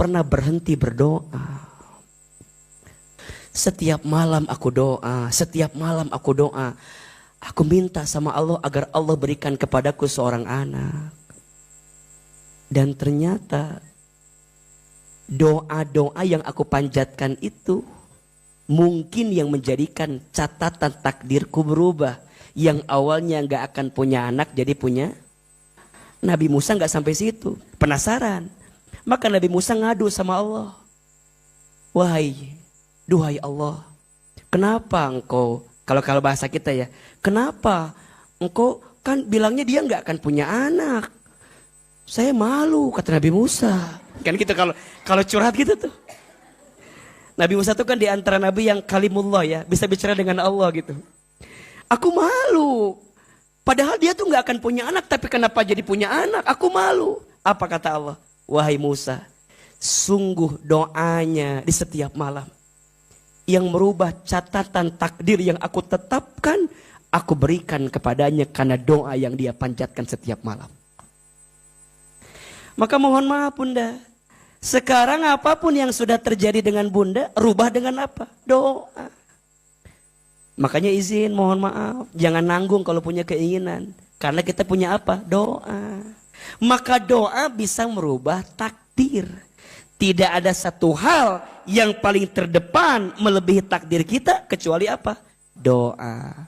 pernah berhenti berdoa. Setiap malam aku doa, setiap malam aku doa. Aku minta sama Allah agar Allah berikan kepadaku seorang anak. Dan ternyata doa-doa yang aku panjatkan itu mungkin yang menjadikan catatan takdirku berubah. Yang awalnya gak akan punya anak jadi punya. Nabi Musa gak sampai situ, penasaran. Maka Nabi Musa ngadu sama Allah. Duhai Allah, kenapa engkau, kalau bahasa kita ya, kenapa engkau kan bilangnya dia nggak akan punya anak. Saya malu, kata Nabi Musa. Kan gitu kalau curhat gitu tuh. Nabi Musa tuh kan di antara nabi yang kalimullah ya, bisa bicara dengan Allah gitu. Aku malu. Padahal dia tuh nggak akan punya anak, tapi kenapa jadi punya anak? Aku malu. Apa kata Allah? Wahai Musa, sungguh doanya di setiap malam yang merubah catatan takdir yang aku tetapkan, aku berikan kepadanya karena doa yang dia panjatkan setiap malam. Maka mohon maaf Bunda, sekarang apapun yang sudah terjadi dengan Bunda, rubah dengan apa? Doa. Makanya izin, mohon maaf, jangan nanggung kalau punya keinginan. Karena kita punya apa? Doa. Maka doa bisa merubah takdir. Tidak ada satu hal yang paling terdepan melebihi takdir kita kecuali apa? Doa.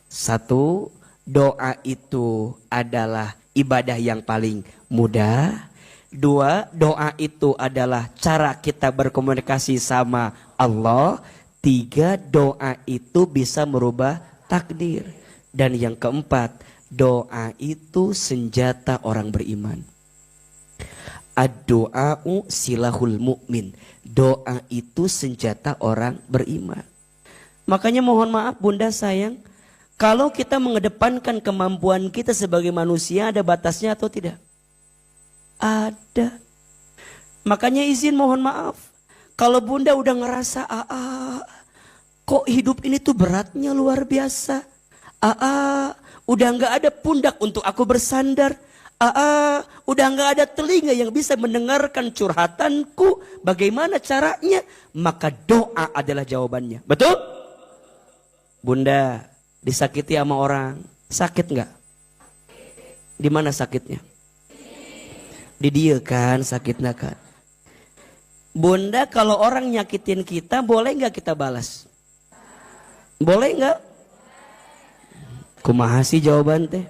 Satu, doa itu adalah ibadah yang paling mudah. Dua, doa itu adalah cara kita berkomunikasi sama Allah. Tiga, doa itu bisa merubah takdir. Dan yang keempat, doa itu senjata orang beriman. Ad-doa'u silahul mu'min. Doa itu senjata orang beriman. Makanya mohon maaf Bunda sayang, kalau kita mengedepankan kemampuan kita sebagai manusia, ada batasnya atau tidak? Ada. Makanya izin mohon maaf, kalau Bunda udah ngerasa kok hidup ini tuh beratnya luar biasa. Udah gak ada pundak untuk aku bersandar. Udah gak ada telinga yang bisa mendengarkan curhatanku. Bagaimana caranya? Maka doa adalah jawabannya. Betul? Bunda disakiti sama orang, sakit gak? Di mana sakitnya? Di dia kan sakitnya kan. Bunda kalau orang nyakitin kita, boleh gak kita balas? Boleh gak? Kumaha sih jawaban teh?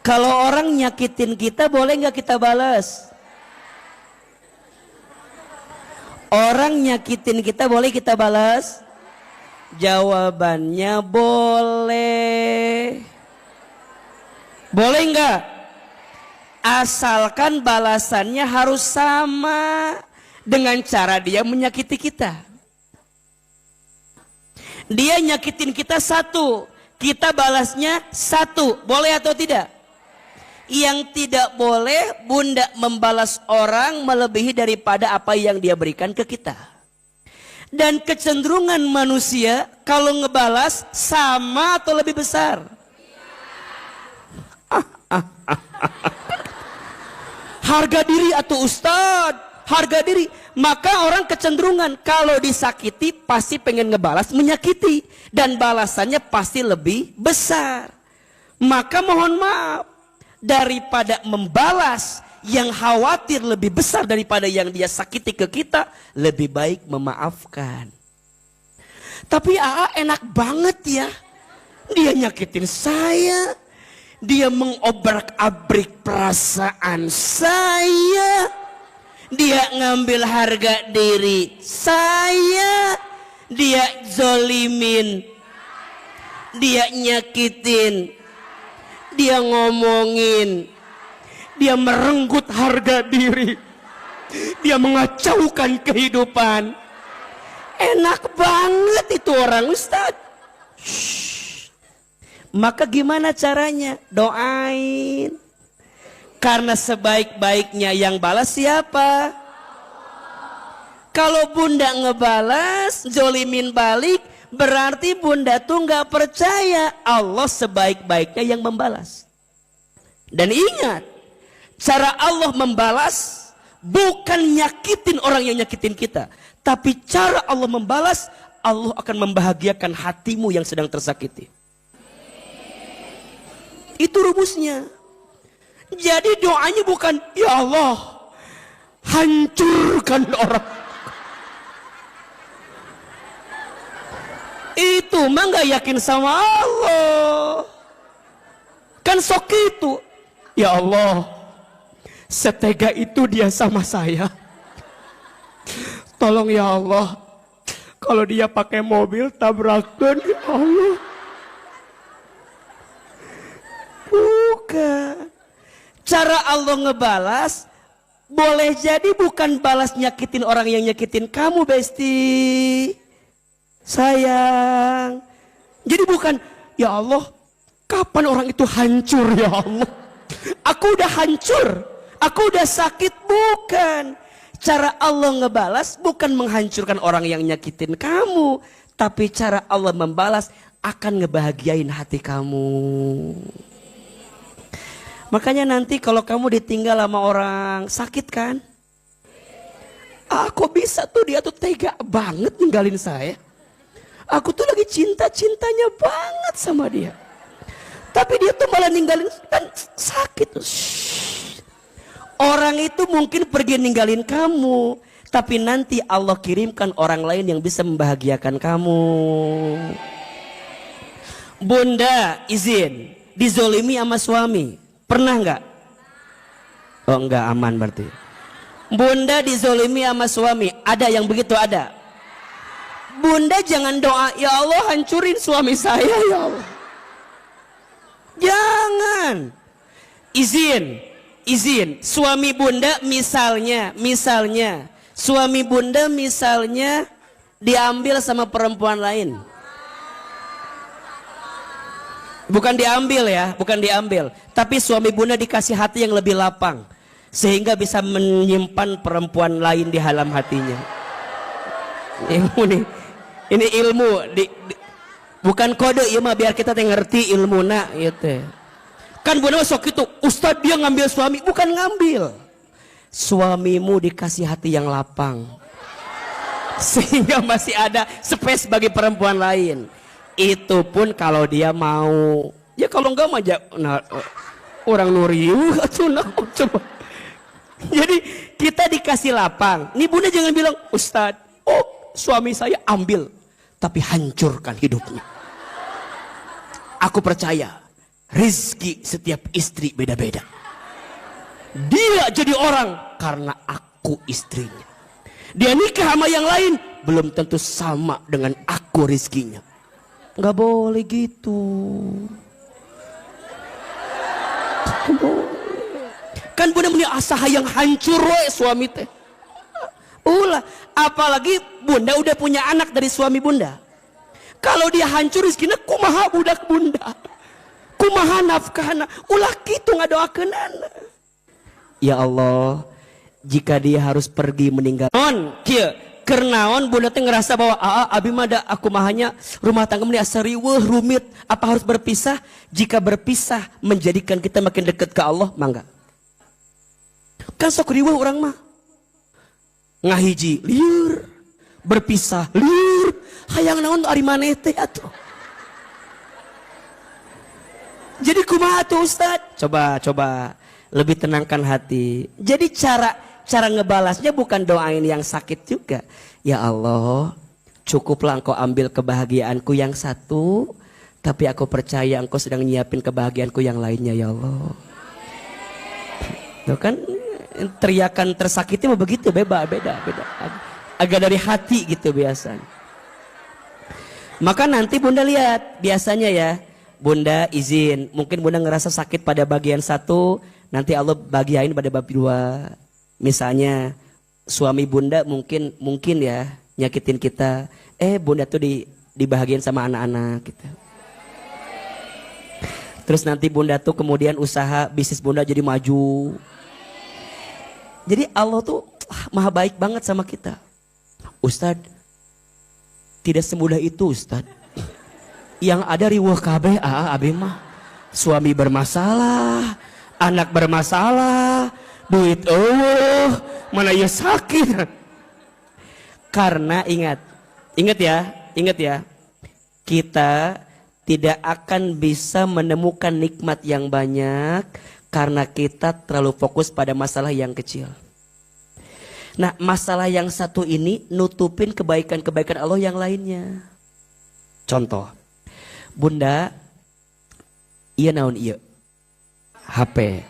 Kalau orang nyakitin kita, boleh nggak kita balas? Orang nyakitin kita, boleh kita balas? Jawabannya boleh. Boleh nggak? Asalkan balasannya harus sama dengan cara dia menyakiti kita. Dia nyakitin kita satu, kita balasnya satu, boleh atau tidak? Yang tidak boleh Bunda membalas orang melebihi daripada apa yang dia berikan ke kita. Dan kecenderungan manusia kalau ngebalas sama atau lebih besar? Harga diri atau Ustadz, harga diri. Maka orang kecenderungan kalau disakiti pasti pengen ngebalas menyakiti. Dan balasannya pasti lebih besar. Maka mohon maaf, daripada membalas yang khawatir lebih besar daripada yang dia sakiti ke kita, lebih baik memaafkan. Tapi enak banget ya, dia nyakitin saya, dia mengobrak-abrik perasaan saya, dia ngambil harga diri saya, dia zolimin, dia nyakitin, dia ngomongin, dia merenggut harga diri, dia mengacaukan kehidupan. Enak banget itu orang Ustadz. Maka gimana caranya? Doain. Karena sebaik-baiknya yang balas siapa? Kalau Bunda ngebalas, zolimin balik, berarti Bunda tuh nggak percaya Allah sebaik-baiknya yang membalas. Dan ingat, cara Allah membalas bukan nyakitin orang yang nyakitin kita, tapi cara Allah membalas, Allah akan membahagiakan hatimu yang sedang tersakiti. Itu rumusnya. Jadi doanya bukan, ya Allah, hancurkan orang. Itu mah gak yakin sama Allah. Kan sok itu, ya Allah, setega itu dia sama saya. Tolong ya Allah, kalau dia pakai mobil tabrakan, ya Allah. Bukan. Cara Allah ngebalas boleh jadi bukan balas nyakitin orang yang nyakitin kamu, Besti. Sayang. Jadi bukan, ya Allah, kapan orang itu hancur ya Allah. Aku udah hancur, aku udah sakit. Bukan. Cara Allah ngebalas bukan menghancurkan orang yang nyakitin kamu, tapi cara Allah membalas akan ngebahagiain hati kamu. Makanya nanti kalau kamu ditinggal sama orang sakit kan, kok bisa tuh dia tuh tega banget ninggalin saya. Aku tuh lagi cinta-cintanya banget sama dia, tapi dia tuh malah ninggalin kan sakit. Orang itu mungkin pergi ninggalin kamu, tapi nanti Allah kirimkan orang lain yang bisa membahagiakan kamu. Bunda izin dizolimi sama suami, pernah nggak? Oh enggak, aman berarti. Bunda dizolimi sama suami, ada yang begitu? Ada. Bunda jangan doa, ya Allah hancurin suami saya ya Allah. Jangan. Izin. Suami bunda misalnya suami bunda misalnya diambil sama perempuan lain. Bukan diambil, tapi suami bunda dikasih hati yang lebih lapang sehingga bisa menyimpan perempuan lain di dalam hatinya. Ini ilmu bukan kode ya mah, biar kita ngerti ilmu nak gitu. Kan bunda sok itu, Ustadz dia ngambil suami, bukan ngambil. Suamimu dikasih hati yang lapang sehingga masih ada space bagi perempuan lain. Itu pun kalau dia mau. Ya kalau enggak mah orang nuriu atuh coba. Jadi kita dikasih lapang. Nih bunda jangan bilang, Ustadz, suami saya ambil, tapi hancurkan hidupnya. Aku percaya rezeki setiap istri beda-beda. Dia jadi orang karena aku istrinya. Dia nikah sama yang lain belum tentu sama dengan aku rezekinya. Nggak boleh gitu. Kan bunda punya asa yang hancur suami teh. Apalagi bunda udah punya anak dari suami bunda. Kalau dia hancur rezekinya, kumaha budak bunda, kumaha nafkahna, gitu ngadoakeun anak. Ya Allah, jika dia harus pergi meninggal, kernaon bunda teh ngerasa bahwa abi mah da aku mahanya rumah tangga meni asa riweuh rumit, apa harus berpisah? Jika berpisah menjadikan kita makin dekat ke Allah, mangga. Kan sok riweuh urang mah. Ngahiji liur, berpisah liur, hayang naon ari maneh teh atuh. Jadi kumaha tuh Ustaz? Coba lebih tenangkan hati. Jadi cara ngebalasnya bukan doain yang sakit juga. Ya Allah, cukuplah engkau ambil kebahagiaanku yang satu, tapi aku percaya engkau sedang nyiapin kebahagiaanku yang lainnya ya Allah. Tuh kan teriakan tersakiti mah begitu, beda. Agak dari hati gitu biasanya. Maka nanti bunda lihat, biasanya ya, bunda izin, mungkin bunda ngerasa sakit pada bagian satu, nanti Allah bagiain pada bab dua. Misalnya suami bunda mungkin ya nyakitin kita, bunda tuh dibahagiain sama anak-anak gitu. Terus nanti bunda tuh kemudian usaha bisnis bunda jadi maju. Jadi Allah tuh maha baik banget sama kita. Ustadz, tidak semudah itu Ustadz. Yang ada riweuh kabeh abi mah. Suami bermasalah, anak bermasalah, duit mana ya sakit. Karena ingat ya, kita tidak akan bisa menemukan nikmat yang banyak karena kita terlalu fokus pada masalah yang kecil. Nah, masalah yang satu ini nutupin kebaikan-kebaikan Allah yang lainnya. Contoh, Bunda, iya naon iya? HP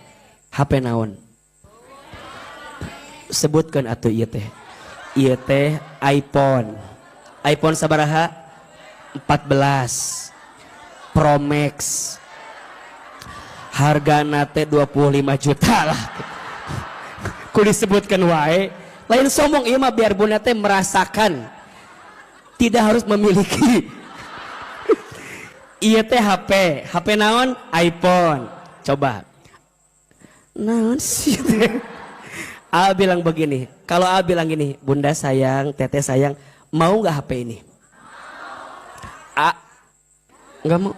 naon? Sebutkan atuh iya teh. Iya teh iPhone. iPhone sabaraha? 14 Pro Max. Harga nate 25 juta lah. Ku disebutkan wae. Lain sombong ieu mah biar Bunda teh merasakan. Tidak harus memiliki. Iya teh HP naon? iPhone. Coba. Naon sih teh? A bilang begini, kalau A bilang gini, Bunda sayang, Teteh sayang, mau nggak HP ini? A nggak mau.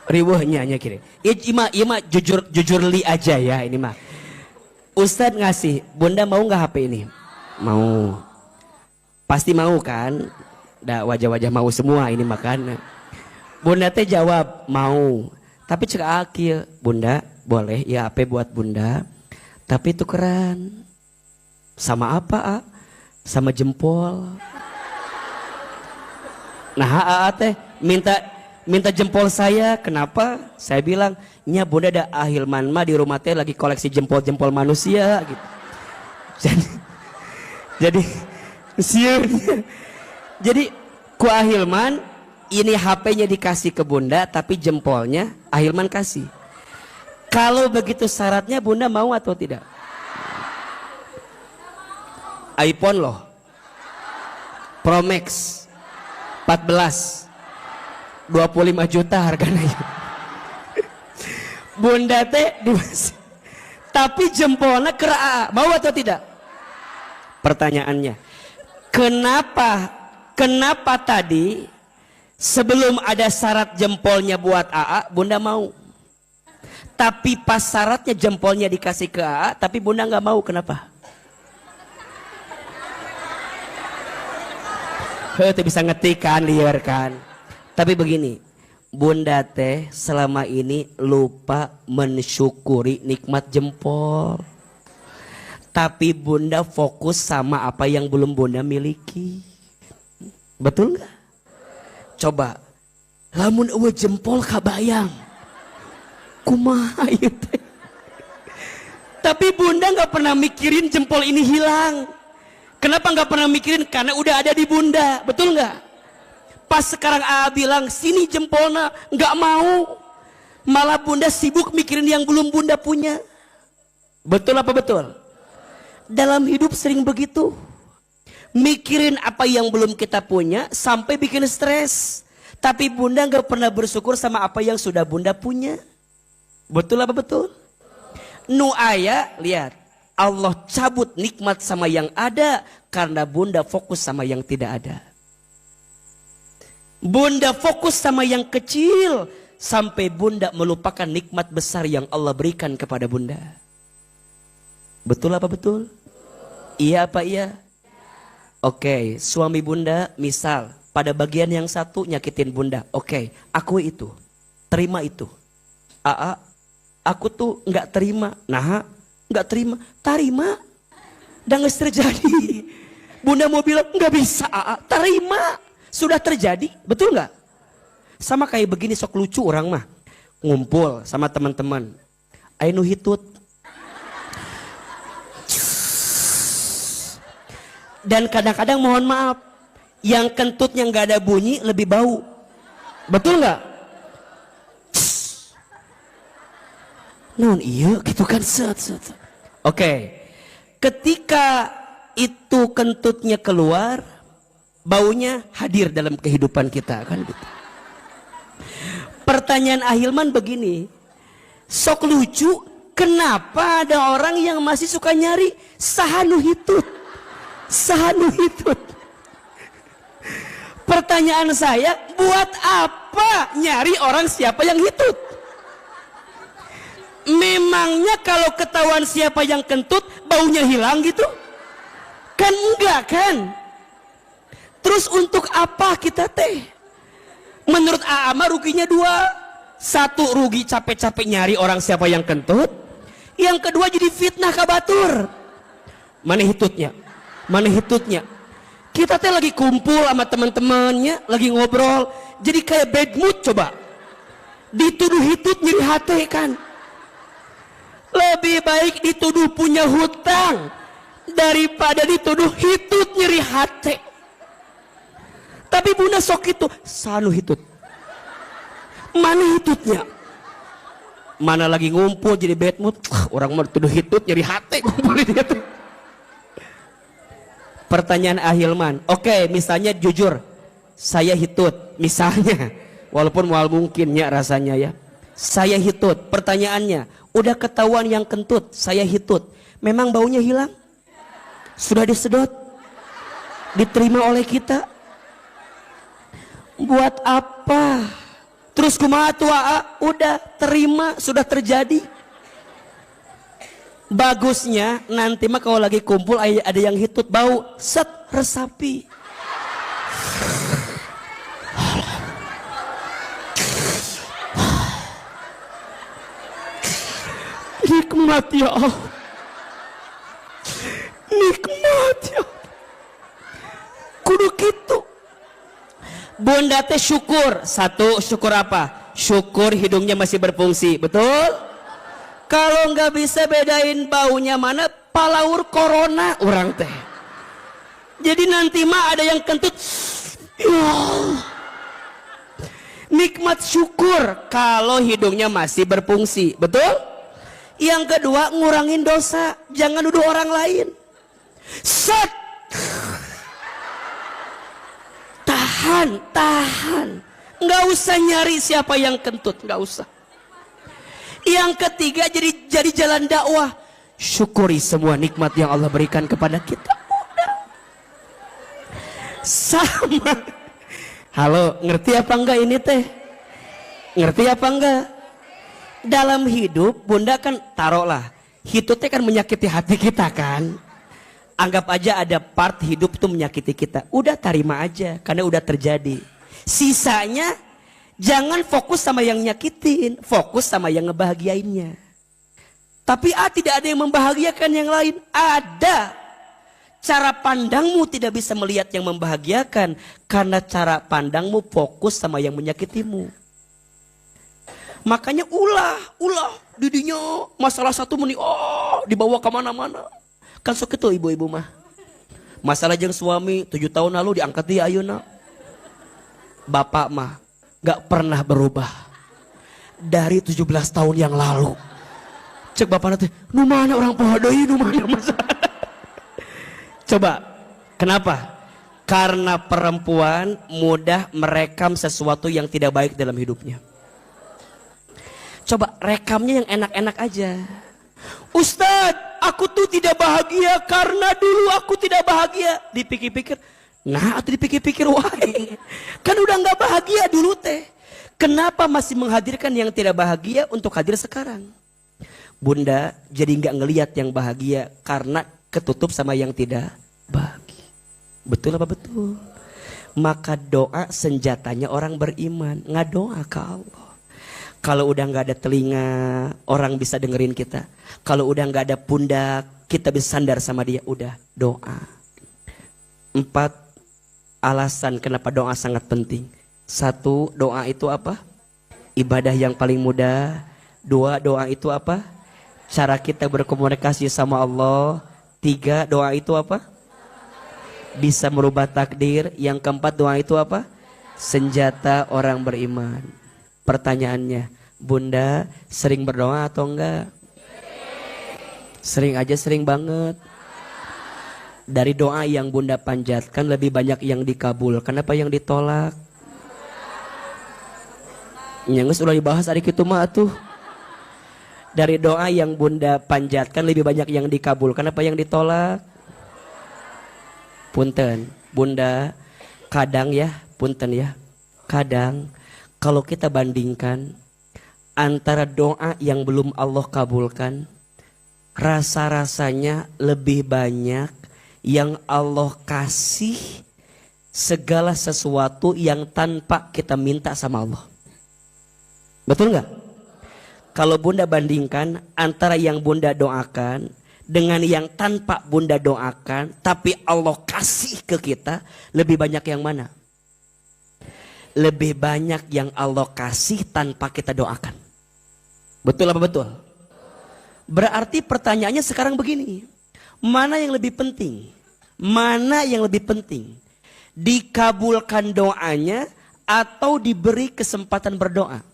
Riweuhnya nya kiri. Ima jujur li aja ya ini mah. Ustadz ngasih, Bunda mau nggak HP ini? Mau. Pasti mau kan? Dah wajah-wajah mau semua ini makan. Bunda teh jawab mau. Tapi cek akil, Bunda boleh ya HP buat Bunda. Tapi tukeran. Sama apa, A? Sama jempol. Nah, A teh minta jempol saya. Kenapa? Saya bilang, nya Bunda ada Ahilman mah di rumah teh lagi koleksi jempol-jempol manusia gitu. Jadi ku Ahilman ini HP-nya dikasih ke Bunda, tapi jempolnya Ahilman kasih. Kalau begitu syaratnya Bunda mau atau tidak? iPhone loh. Pro Max 14 25 juta harganya. Bunda teh tapi jempolnya kera, mau atau tidak? Pertanyaannya, kenapa tadi sebelum ada syarat jempolnya buat AA, Bunda mau? Tapi pas syaratnya jempolnya dikasih ke AA, tapi Bunda nggak mau, kenapa? Itu bisa ngetik kan, liar kan. Tapi begini, Bunda teh selama ini lupa mensyukuri nikmat jempol. Tapi Bunda fokus sama apa yang belum Bunda miliki. Betul nggak? Coba, lamun eueuh jempol kabayang. Kumaha ieu teh? Tapi Bunda nggak pernah mikirin jempol ini hilang. Kenapa nggak pernah mikirin? Karena udah ada di Bunda, betul nggak? Pas sekarang A bilang sini jempolnya, nggak mau. Malah Bunda sibuk mikirin yang belum Bunda punya. Betul apa betul? Dalam hidup sering begitu. Mikirin apa yang belum kita punya sampai bikin stres. Tapi Bunda nggak pernah bersyukur sama apa yang sudah Bunda punya. Betul apa betul? Nu aya, lihat. Allah cabut nikmat sama yang ada karena Bunda fokus sama yang tidak ada. Bunda fokus sama yang kecil sampai Bunda melupakan nikmat besar yang Allah berikan kepada Bunda. Betul apa betul? Iya apa iya? Oke, suami Bunda misal pada bagian yang satu nyakitin Bunda. Oke, aku itu. Terima itu. AA, aku tuh nggak terima. Nah, nggak terima, tarima. Dan nggak terjadi. Bunda mau bilang nggak bisa, tarima. Sudah terjadi, betul nggak? Sama kayak begini sok lucu orang mah ngumpul sama teman-teman. Ainu hitut. Dan kadang-kadang mohon maaf, yang kentutnya nggak ada bunyi lebih bau, betul nggak? Non iya gitu kan set. Oke, ketika itu kentutnya keluar, baunya hadir dalam kehidupan kita kan gitu. Pertanyaan Ahilman begini, sok lucu, kenapa ada orang yang masih suka nyari sahanu hitut? Pertanyaan saya, buat apa nyari orang siapa yang hitut? Memangnya kalau ketahuan siapa yang kentut, baunya hilang gitu? Kan enggak kan? Terus untuk apa kita teh? Menurut Aama ruginya dua. Satu, rugi capek-capek nyari orang siapa yang kentut. Yang kedua, jadi fitnah kabatur. Mana hitutnya? Mana hitutnya? Kita teh lagi kumpul sama teman-temannya, lagi ngobrol, jadi kayak bad mood coba. Dituduh hitut nyeri hati kan? Lebih baik dituduh punya hutang daripada dituduh hitut nyeri hati. Tapi bunda sok itu sanu hitut. Mana hitutnya? Mana lagi ngumpul jadi bad mood, orang mau dituduh hitut nyeri hati ngumpul itu. Pertanyaan Ahilman, oke, misalnya jujur, saya hitut, misalnya, walaupun mual mungkinnya rasanya ya, saya hitut. Pertanyaannya, udah ketahuan yang kentut, saya hitut, memang baunya hilang? Sudah disedot? Diterima oleh kita? Buat apa? Terus kumaha tua? Udah terima, sudah terjadi. Bagusnya nanti mah kalau lagi kumpul ada yang hitut bau, set resapi. Nikmat ya Allah. Nikmat ya Allah. Kudu gitu. Bunda teh syukur. Satu, syukur apa? Syukur hidungnya masih berfungsi. Betul? Kalau nggak bisa bedain baunya mana, palaur corona orang teh. Jadi nanti mah ada yang kentut. Ya. Nikmat syukur kalau hidungnya masih berfungsi. Betul? Yang kedua, ngurangin dosa. Jangan nuduh orang lain. Set. Tahan, tahan. Nggak usah nyari siapa yang kentut, nggak usah. Yang ketiga, jadi jalan dakwah. Syukuri semua nikmat yang Allah berikan kepada kita. Udah. Sama. Halo, ngerti apa enggak ini teh? Ngerti apa enggak? Dalam hidup, bunda kan taruhlah, hitutnya kan menyakiti hati kita kan. Anggap aja ada part hidup tuh menyakiti kita. Udah terima aja, karena udah terjadi. Sisanya, jangan fokus sama yang nyakitin, fokus sama yang ngebahagiainnya. Tapi tidak ada yang membahagiakan yang lain. Ada. Cara pandangmu tidak bisa melihat yang membahagiakan, karena cara pandangmu fokus sama yang menyakitimu. Makanya ulah didinya masalah satu meni, dibawa kemana-mana. Kan sok itu ibu-ibu mah. Masalah jeung suami 7 tahun lalu diangkat dia ayeuna. Bapak mah gak pernah berubah dari 17 tahun yang lalu. Cek bapak nanti, nu mana orang pohodoi, nu mana masalah. Coba, kenapa? Karena perempuan mudah merekam sesuatu yang tidak baik dalam hidupnya. Coba rekamnya yang enak-enak aja. Ustadz, aku tuh tidak bahagia karena dulu aku tidak bahagia. Dipikir-pikir, nah atau dipikir-pikir, wah, kan udah nggak bahagia dulu teh. Kenapa masih menghadirkan yang tidak bahagia untuk hadir sekarang? Bunda jadi nggak ngelihat yang bahagia karena ketutup sama yang tidak bahagia. Betul apa betul? Maka doa senjatanya orang beriman. Ngadoa ke Allah. Kalau udah nggak ada telinga, orang bisa dengerin kita. Kalau udah nggak ada pundak, kita bisa sandar sama dia. Udah doa. 4 alasan kenapa doa sangat penting. 1, doa itu apa? Ibadah yang paling mudah. 2, doa itu apa? Cara kita berkomunikasi sama Allah. 3, doa itu apa? Bisa merubah takdir. Yang keempat, doa itu apa? Senjata orang beriman. Pertanyaannya, Bunda sering berdoa atau enggak? Sering aja, sering banget. Dari doa yang Bunda panjatkan lebih banyak yang dikabul. Kenapa yang ditolak? Yang udah dibahas hari itu mah tuh. Dari doa yang Bunda panjatkan lebih banyak yang dikabul. Kenapa yang ditolak? Punten, Bunda, kadang ya, punten ya. Kadang kalau kita bandingkan antara doa yang belum Allah kabulkan, rasa-rasanya lebih banyak yang Allah kasih segala sesuatu yang tanpa kita minta sama Allah. Betul nggak? Kalau bunda bandingkan antara yang bunda doakan dengan yang tanpa bunda doakan, tapi Allah kasih ke kita, lebih banyak yang mana? Lebih banyak yang Allah kasih tanpa kita doakan. Betul apa betul? Berarti pertanyaannya sekarang begini. Mana yang lebih penting? Mana yang lebih penting? Dikabulkan doanya atau diberi kesempatan berdoa?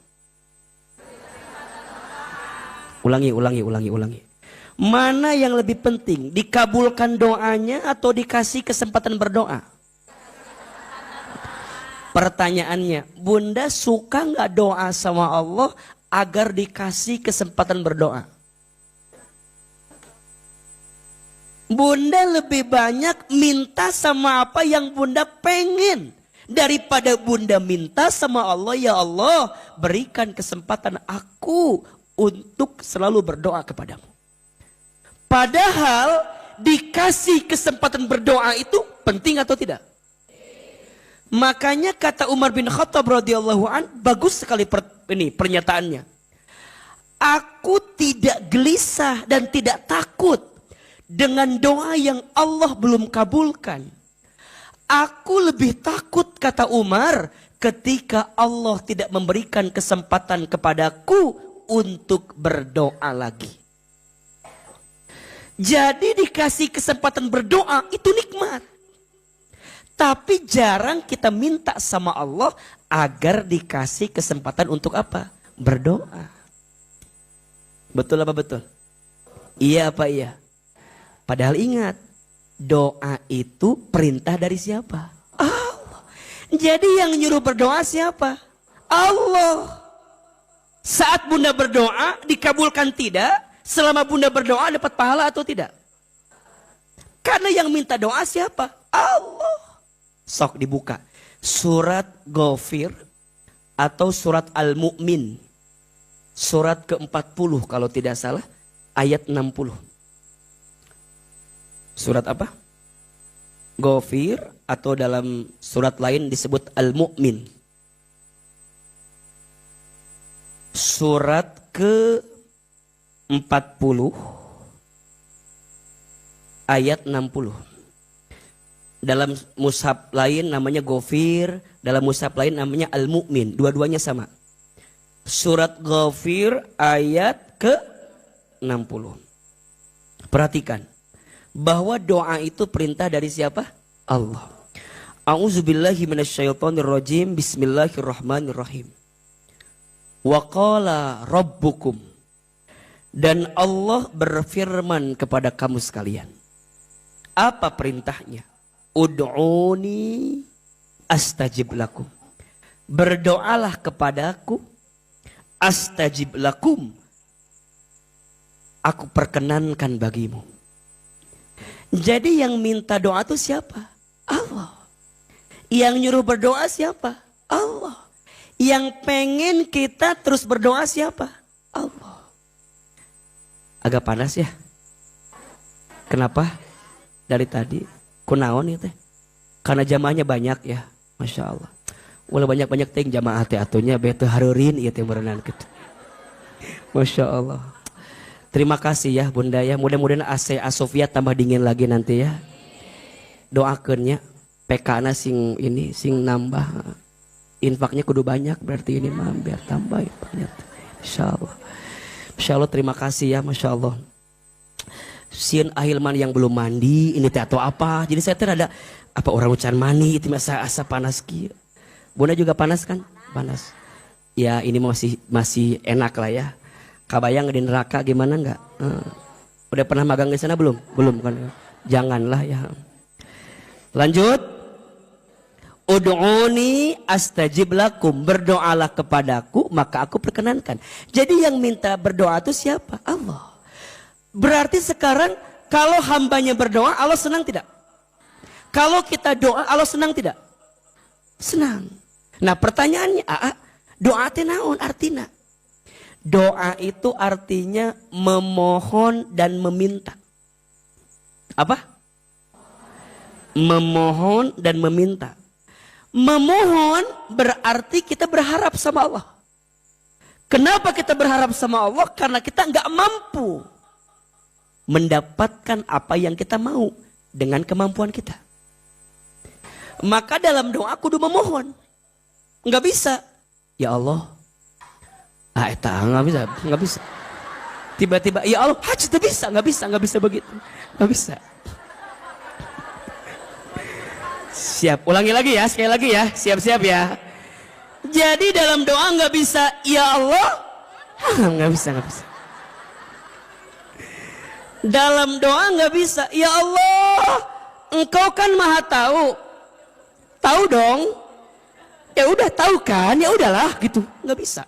Ulangi. Mana yang lebih penting? Dikabulkan doanya atau dikasih kesempatan berdoa? Pertanyaannya, bunda suka nggak doa sama Allah agar dikasih kesempatan berdoa? Bunda lebih banyak minta sama apa yang bunda pengen daripada bunda minta sama Allah, ya Allah berikan kesempatan aku untuk selalu berdoa kepadamu. Padahal dikasih kesempatan berdoa itu penting atau tidak? Makanya kata Umar bin Khattab radhiyallahu an, bagus sekali pernyataannya. Aku tidak gelisah dan tidak takut dengan doa yang Allah belum kabulkan. Aku lebih takut, kata Umar, ketika Allah tidak memberikan kesempatan kepadaku untuk berdoa lagi. Jadi dikasih kesempatan berdoa itu nikmat. Tapi jarang kita minta sama Allah agar dikasih kesempatan untuk apa? Berdoa. Betul apa betul? Iya apa iya? Padahal ingat, doa itu perintah dari siapa? Allah. Jadi yang nyuruh berdoa siapa? Allah. Saat bunda berdoa dikabulkan tidak? Selama bunda berdoa dapat pahala atau tidak? Karena yang minta doa siapa? Allah. Sok dibuka. Surat Ghafir atau surat Al-Mu'min. Surat ke-40 kalau tidak salah. Ayat 60. Surat apa? Ghafir atau dalam surat lain disebut Al-Mu'min. Surat ke-40 ayat 60. Dalam mushaf lain namanya Ghafir, dalam mushaf lain namanya Al-Mu'min. Dua-duanya sama. Surat Ghafir ayat ke-60. Perhatikan bahwa doa itu perintah dari siapa? Allah. A'udzubillahi minasyaitonirrajim. Bismillahirrahmanirrahim. Wa qala rabbukum, dan Allah berfirman kepada kamu sekalian. Apa perintahnya? Ud'uni astajib lakum. Berdoalah kepadaku, astajib lakum, aku perkenankan bagimu. Jadi yang minta doa itu siapa? Allah. Yang nyuruh berdoa siapa? Allah. Yang pengen kita terus berdoa siapa? Allah. Agak panas ya? Kenapa? Dari tadi kunaon itu? Karena jamaahnya banyak ya, masya Allah. Ulah banyak-banyak ting jamaah teh atunya bete harurin ieu teh berenang gitu. Masya Allah. Terima kasih ya bunda ya. Mudah-mudahan AC Asofia tambah dingin lagi nanti ya. Doakeunnya PK-na sing ini sing nambah. Infaknya kudu banyak berarti ini mah biar tambah banyak. Masya Allah. Masya Allah, terima kasih ya, masya Allah. Sieun ahilman yang belum mandi ini teh atau apa? Jadi saya teh ada apa orang ucan mani itu masa asa panas kieu. Bunda juga panas kan? Panas. Ya ini masih enak lah ya. Kabayang di neraka gimana enggak? Udah pernah magang di sana belum? Belum kan? Janganlah ya. Lanjut. Ud'uni astajib lakum. Berdoalah kepadaku maka aku perkenankan. Jadi yang minta berdoa itu siapa? Allah. Berarti sekarang kalau hambanya berdoa Allah senang tidak? Kalau kita doa Allah senang tidak? Senang. Nah pertanyaannya doa teh naon artina? Doa itu artinya memohon dan meminta. Apa? Memohon dan meminta. Memohon berarti kita berharap sama Allah. Kenapa kita berharap sama Allah? Karena kita nggak mampu mendapatkan apa yang kita mau dengan kemampuan kita. Maka dalam doa kudu memohon. Nggak bisa. Ya Allah. Nggak bisa. Tiba-tiba, ya Allah, nggak bisa begitu. Nggak bisa. Siap, ulangi lagi ya, sekali lagi ya, siap-siap ya. Jadi dalam doa nggak bisa, ya Allah, nggak bisa. Dalam doa nggak bisa, ya Allah, Engkau kan maha tahu dong. Ya udah tahu kan, ya udahlah gitu, nggak bisa.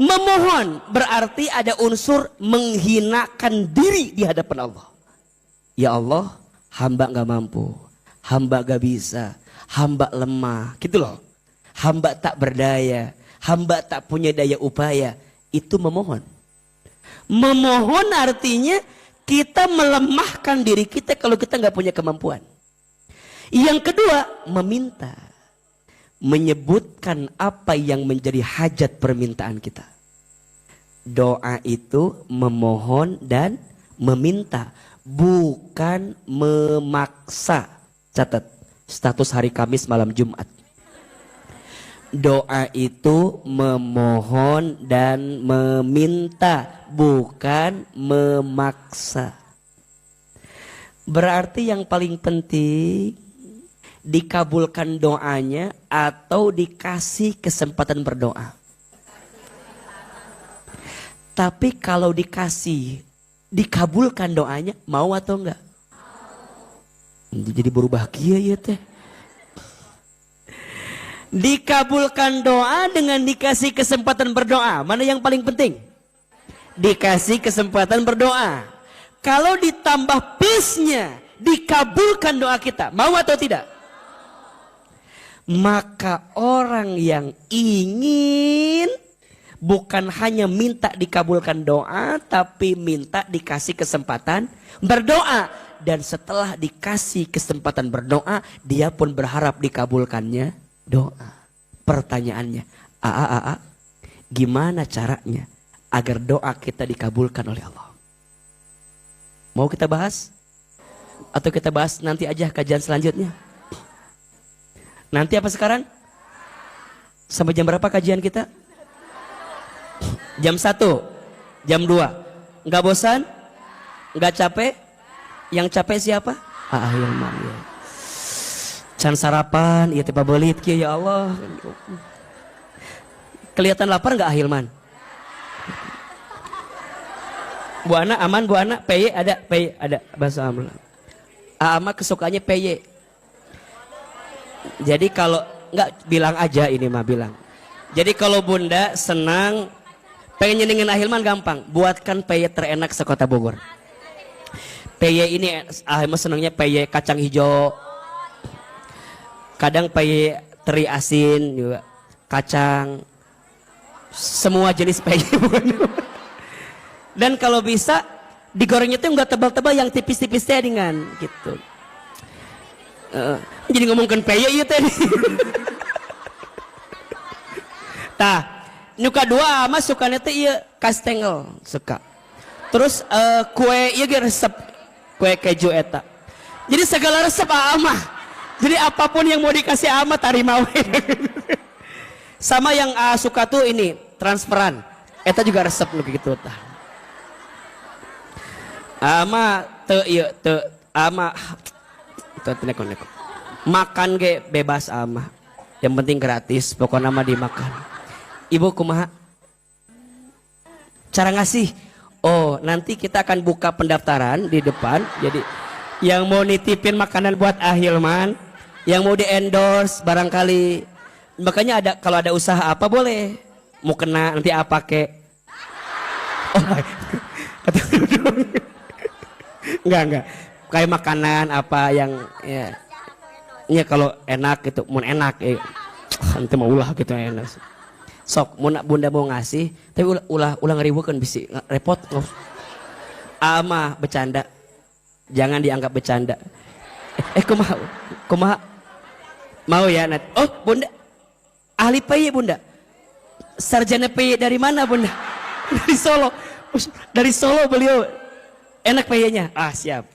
Memohon berarti ada unsur menghinakan diri di hadapan Allah. Ya Allah, hamba nggak mampu. Hamba gak bisa, hamba lemah, gitu loh. Hamba tak berdaya, hamba tak punya daya upaya. Itu memohon. Memohon artinya kita melemahkan diri kita kalau kita gak punya kemampuan. Yang kedua, meminta. Menyebutkan apa yang menjadi hajat permintaan kita. Doa itu memohon dan meminta, bukan memaksa. Catat, status hari Kamis malam Jumat. Doa itu memohon dan meminta, bukan memaksa. Berarti yang paling penting dikabulkan doanya atau dikasih kesempatan berdoa. Tapi kalau dikabulkan doanya, mau atau enggak? Jadi berubah kia ya teh. Dikabulkan doa dengan dikasih kesempatan berdoa. Mana yang paling penting? Dikasih kesempatan berdoa. Kalau ditambah plusnya, dikabulkan doa kita. Mau atau tidak? Maka orang yang ingin bukan hanya minta dikabulkan doa, tapi minta dikasih kesempatan berdoa. Dan setelah dikasih kesempatan berdoa, dia pun berharap dikabulkannya doa. Pertanyaannya, gimana caranya agar doa kita dikabulkan oleh Allah? Mau kita bahas? Atau kita bahas nanti aja kajian selanjutnya? Nanti apa sekarang? Sampai jam berapa kajian kita? Jam 1, jam 2. Nggak bosan? Nggak capek? Yang capek siapa? Hilman ya. Can sarapan, iya tiba belit ya Allah. Kelihatan lapar nggak Hilman? Bu Ana aman, Bu Ana? PY ada bahasa Amul. Ama kesukaannya PY. Jadi kalau nggak bilang aja ini mah bilang. Jadi kalau Bunda senang pengen nyenengin Hilman gampang, buatkan PY terenak sekota Bogor. PY ini Ahilman senangnya PY kacang hijau, kadang PY teri asin juga, kacang, semua jenis PY. Dan kalau bisa digorengnya tuh nggak tebal-tebal, yang tipis-tipis teh dengan gitu. Jadi ngomongkan PY itu tadi. Tah, nyuka dua ama sukanya teh iya kastengel suka. Terus kue iya resep. Kue keju eta. Jadi segala resep amah. Jadi apapun yang mau dikasih amah tarima we. Sama yang suka tuh ini transferan. Eta juga resep gitu tah. Ama ama neko. Makan ge bebas ama. Yang penting gratis, pokoknya mah dimakan. Ibu kumaha? Cara ngasih? Oh, nanti kita akan buka pendaftaran di depan. Jadi yang mau nitipin makanan buat Ahilman, yang mau di endorse barangkali, makanya ada kalau ada usaha apa boleh. Mau kena nanti apa kek? Oh, enggak. Kayak makanan apa yang ya. Ya kalau enak gitu, mau enak nanti mau ulah gitu enak. Sok, bunda mau ngasih, tapi ulah ngeribukeun bisi repot. Ama bercanda. Jangan dianggap bercanda. Kumaha? Mau ya, Nat? Oh, bunda. Ahli PY, bunda. Sarjana PY dari mana, bunda? Dari Solo. Dari Solo beliau. Enak PY-nya. Ah, siap.